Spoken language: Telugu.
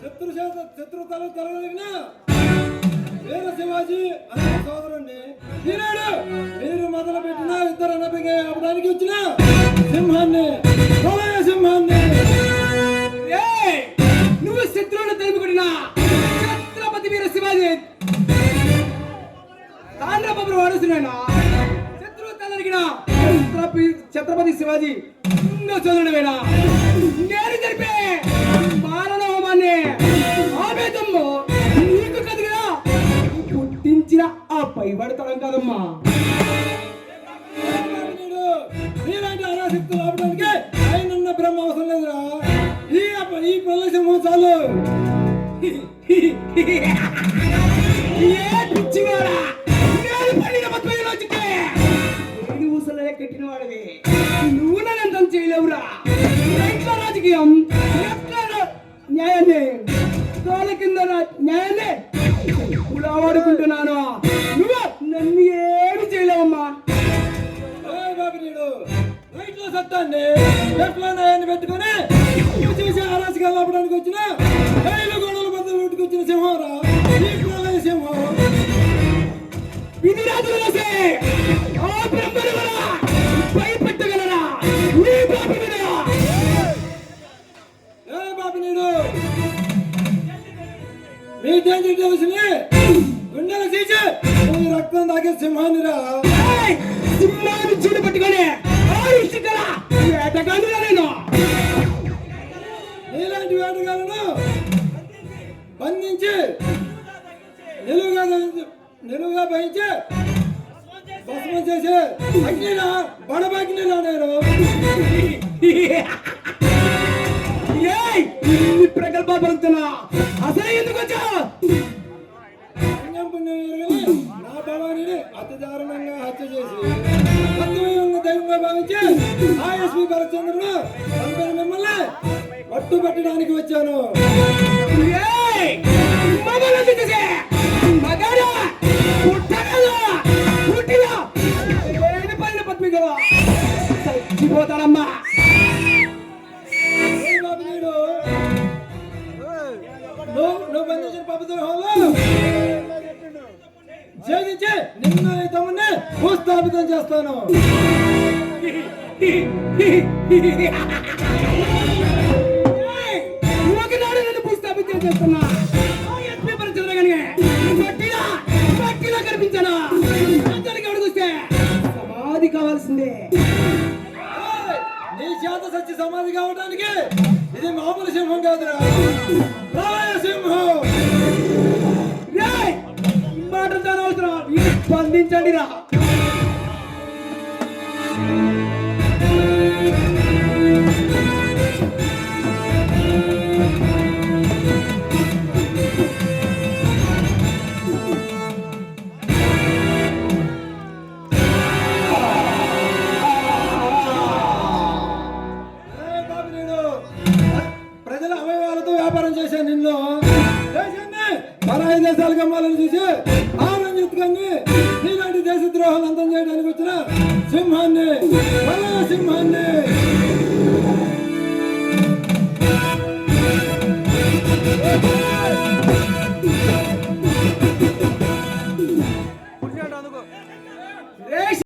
శత్రు తల తలగిన వీర శివాజీ అనే సోదరుణ్ణి ఈనాడు మీరు మొదలు పెట్టిన ఇద్దరు అన్నపైకి ఆపడానికి వచ్చిన సింహాన్ని ప్రళయ సింహాన్ని. నువ్వు శత్రువును తెలుపుకున్న ఛత్రపతి వీర శివాజీ తాండ్రబాబు వాడుతున్నాయినా శత్రువు తలరిగిన ఛత్రపతి శివాజీ సోదరుడవేనా నేను జరిపే మారణ హోమాన్ని ఆవేదంలో నీకు కదిగా పుట్టించిన ఆ పైబడతడం కాదమ్మా. మీలాంటి అనాశక్తులు ఆపడానికి ఆయనన్న బ్రహ్మ అవసరం లేదురా. ఈ ప్రళయ సింహం చాలు. కట్టిన వాడివి నువ్వు నన్ను చేయలేవురా. రాజకీయం న్యాయాన్ని తోల కింద న్యాయాన్ని ఇలా వాడుకుంటున్నాను. నువ్వు నన్ను ఏమి చేయలేవమ్మా. రైట్లో సత్తాన్ని లెఫ్ట్లో న్యాయాన్ని పెట్టుకుని చేసి అరాచకాలు ఆపడానికి వచ్చిన రైలు గొడవల బద్దలు పెట్టుకొచ్చిన సింహారా ఈ ప్రళయ సింహం. ఇది రాజుల భయపెట్టగలరా బాబినీడు మీ తండ్రి తెలిసిన గుండెలు తీసి రక్తం తాగే సింహానిరా. సింహాన్ని చూడు పట్టుకొని నేను నీలాంటి వేటగాలను బంధించి నిలువుగా భయించి భస్మం చేసి అగ్నిరా బడబగ్నిరా నేను. ప్రగల్భ పలుకుతున్నా అసలు ఎందుకు వచ్చా? నా భవానిని అతి దారుణంగా హత్య చేసి దైవంగా భావించి ఆ ఎస్పీ భరత్చంద్రుడు అందరూ మిమ్మల్ని పట్టుబట్టడానికి వచ్చాను. చచ్చిపోతానమ్మా. నువ్వు బంధించిన పవిత్రంలో ఛేదించి నిన్న తమ్ముడిని భూస్థాపితం చేస్తాను. ఒకనాడు నన్ను భూస్థాపితం చేస్తున్నా మట్టిలో కనిపించానా? అడుగుస్తే సమాధి కావాల్సిందే. నీ చేత సచ్చి సమాధి కావడానికి ఇది మామూలు సింహం కాదురా, ప్రళయ సింహం. మాటలతో అవసరం స్పందించండి రా. ప్రజల అవయవాలతో వ్యాపారం చేసే నిన్ను పరాయి దేశాలకు అమ్మాలని చూసి ఆనందించుకొని నీలాంటి దేశద్రోహాలు అంతం చేయడానికి వచ్చిన సింహాన్ని ప్రళయ సింహాన్ని.